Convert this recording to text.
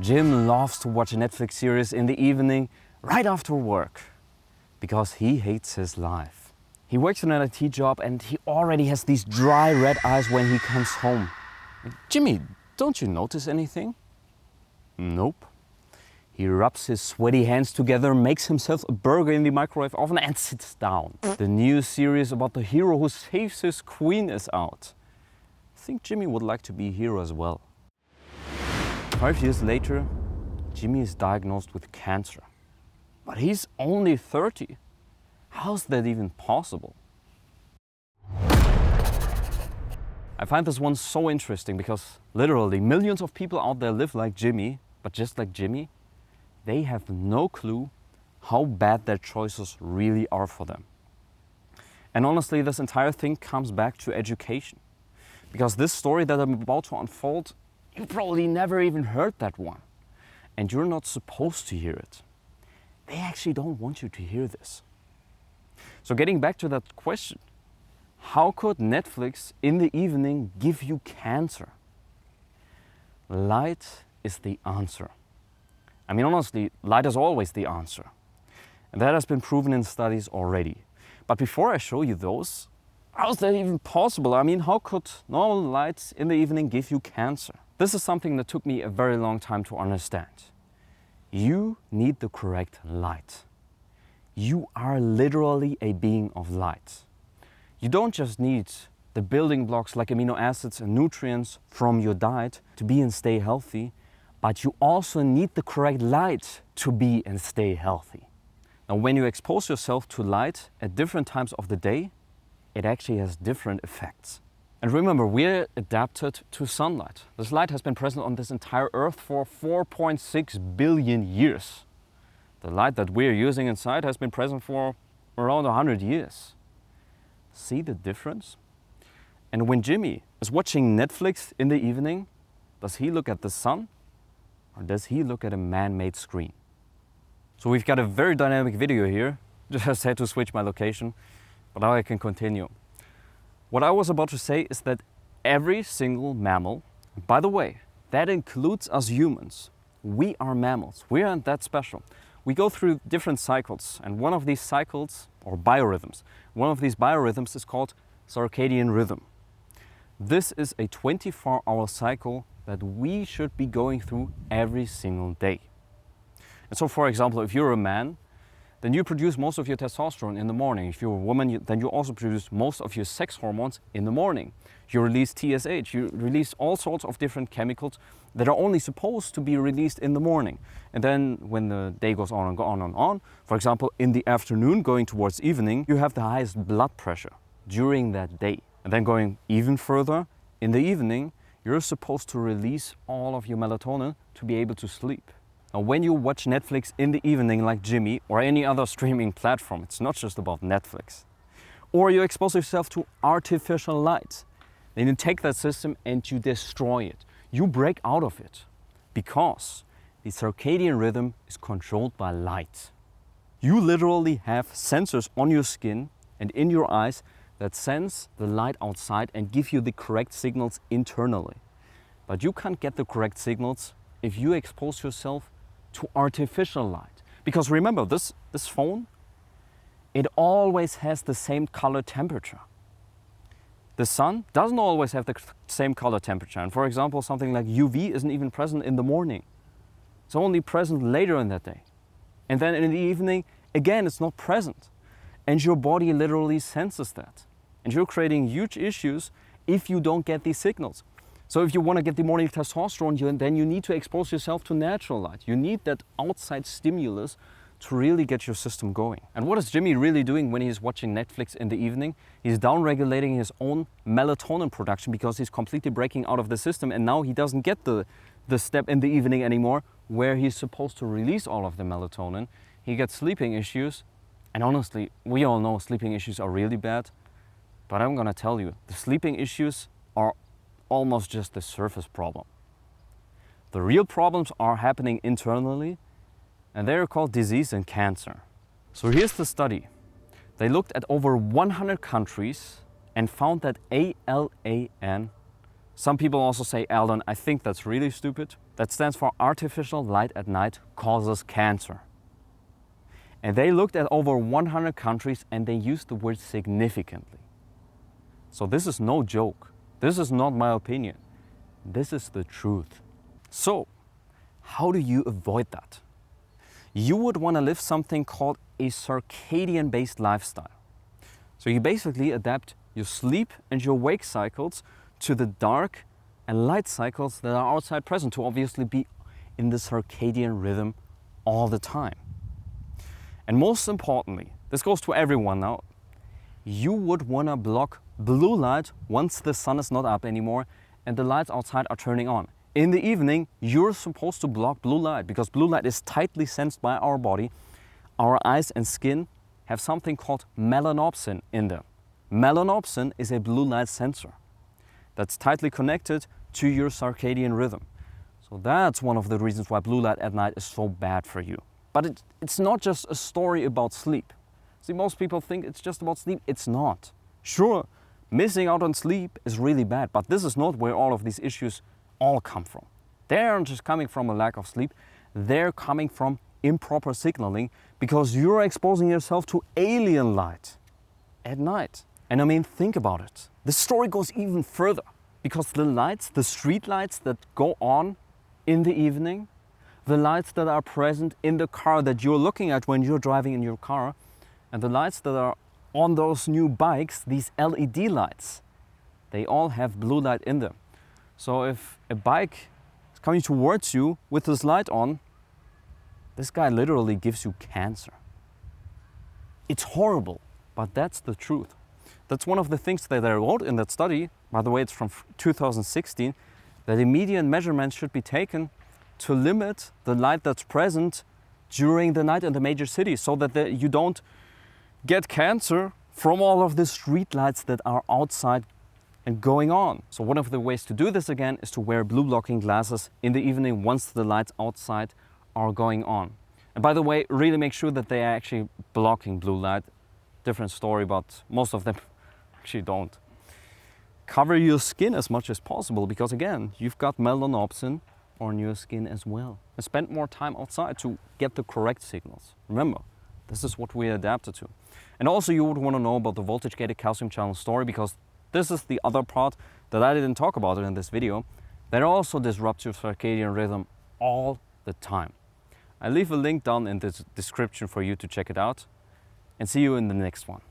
Jim loves to watch a Netflix series in the evening right after work because he hates his life. He works in an IT job and he already has these dry red eyes when he comes home. Jimmy, don't you notice anything? Nope. He rubs his sweaty hands together, makes himself a burger in the microwave oven and sits down. The new series about the hero who saves his queen is out. I think Jimmy would like to be a hero as well. 5 years later, Jimmy is diagnosed with cancer. But he's only 30. How's that even possible? I find this one so interesting because literally millions of people out there live like Jimmy, but just like Jimmy, they have no clue how bad their choices really are for them. And honestly, this entire thing comes back to education. Because this story that I'm about to unfold, you probably never even heard that one. And you're not supposed to hear it. They actually don't want you to hear this. So getting back to that question, how could Netflix in the evening give you cancer? Light is the answer. I mean, honestly, light is always the answer. And that has been proven in studies already. But before I show you those, how is that even possible? I mean, how could normal light in the evening give you cancer? This is something that took me a very long time to understand. You need the correct light. You are literally a being of light. You don't just need the building blocks like amino acids and nutrients from your diet to be and stay healthy, but you also need the correct light to be and stay healthy. Now, when you expose yourself to light at different times of the day, it actually has different effects. And remember, we're adapted to sunlight. This light has been present on this entire Earth for 4.6 billion years. The light that we're using inside has been present for around 100 years. See the difference? And when Jimmy is watching Netflix in the evening, does he look at the sun or does he look at a man-made screen? So we've got a very dynamic video here. Just had to switch my location, but now I can continue. What I was about to say is that every single mammal, by the way, that includes us humans. We are mammals. We aren't that special. We go through different cycles, and one of these cycles, or biorhythms, one of these biorhythms is called circadian rhythm. This is a 24-hour cycle that we should be going through every single day. And so, for example, if you're a man, then you produce most of your testosterone in the morning. If you're a woman, then you also produce most of your sex hormones in the morning. You release TSH, you release all sorts of different chemicals that are only supposed to be released in the morning. And then when the day goes on and on and on, for example, in the afternoon going towards evening, you have the highest blood pressure during that day. And then going even further, in the evening, you're supposed to release all of your melatonin to be able to sleep. Now, when you watch Netflix in the evening like Jimmy or any other streaming platform, it's not just about Netflix. Or you expose yourself to artificial light. Then you take that system and you destroy it. You break out of it because the circadian rhythm is controlled by light. You literally have sensors on your skin and in your eyes that sense the light outside and give you the correct signals internally. But you can't get the correct signals if you expose yourself to artificial light. Because remember, this phone, it always has the same color temperature. The sun doesn't always have the same color temperature. And for example, something like UV isn't even present in the morning. It's only present later in that day. And then in the evening, again, it's not present. And your body literally senses that. And you're creating huge issues if you don't get these signals. So if you want to get the morning testosterone, then you need to expose yourself to natural light. You need that outside stimulus to really get your system going. And what is Jimmy really doing when he's watching Netflix in the evening? He's downregulating his own melatonin production because he's completely breaking out of the system, and now he doesn't get the step in the evening anymore where he's supposed to release all of the melatonin. He gets sleeping issues, and honestly, we all know sleeping issues are really bad, but I'm gonna tell you, the sleeping issues are almost just the surface problem. The real problems are happening internally, and they are called disease and cancer. So here's the study. They looked at over 100 countries and found that ALAN, some people also say ALAN, I think that's really stupid. that stands for artificial light at night causes cancer. And they looked at over 100 countries and they used the word significantly. So this is no joke. This is not my opinion. This is the truth. So, how do you avoid that? You would want to live something called a circadian-based lifestyle. So you basically adapt your sleep and your wake cycles to the dark and light cycles that are outside present to obviously be in the circadian rhythm all the time. And most importantly, this goes to everyone now, you would want to block blue light once the sun is not up anymore and the lights outside are turning on. In the evening, you're supposed to block blue light because blue light is tightly sensed by our body. Our eyes and skin have something called melanopsin in them. Melanopsin is a blue light sensor that's tightly connected to your circadian rhythm. So that's one of the reasons why blue light at night is so bad for you. But it's not just a story about sleep. See, most people think it's just about sleep. It's not. Sure, missing out on sleep is really bad, but this is not where all of these issues all come from. They aren't just coming from a lack of sleep. They're coming from improper signaling because you're exposing yourself to alien light at night. And I mean, think about it. The story goes even further because the lights, the street lights that go on in the evening, the lights that are present in the car that you're looking at when you're driving in your car, and the lights that are on those new bikes, these LED lights, they all have blue light in them. So if a bike is coming towards you with this light on, this guy literally gives you cancer. It's horrible, but that's the truth. That's one of the things that I wrote in that study. By the way, it's from 2016, that immediate measurements should be taken to limit the light that's present during the night in the major cities so that you don't get cancer from all of the street lights that are outside and going on. So one of the ways to do this again is to wear blue blocking glasses in the evening once the lights outside are going on. And by the way, really make sure that they are actually blocking blue light. Different story, but most of them actually don't. Cover your skin as much as possible because again, you've got melanopsin on your skin as well. And spend more time outside to get the correct signals. Remember, this is what we adapted to. And also you would want to know about the voltage-gated calcium channel story because this is the other part that I didn't talk about in this video. That also disrupts your circadian rhythm all the time. I'll leave a link down in the description for you to check it out and see you in the next one.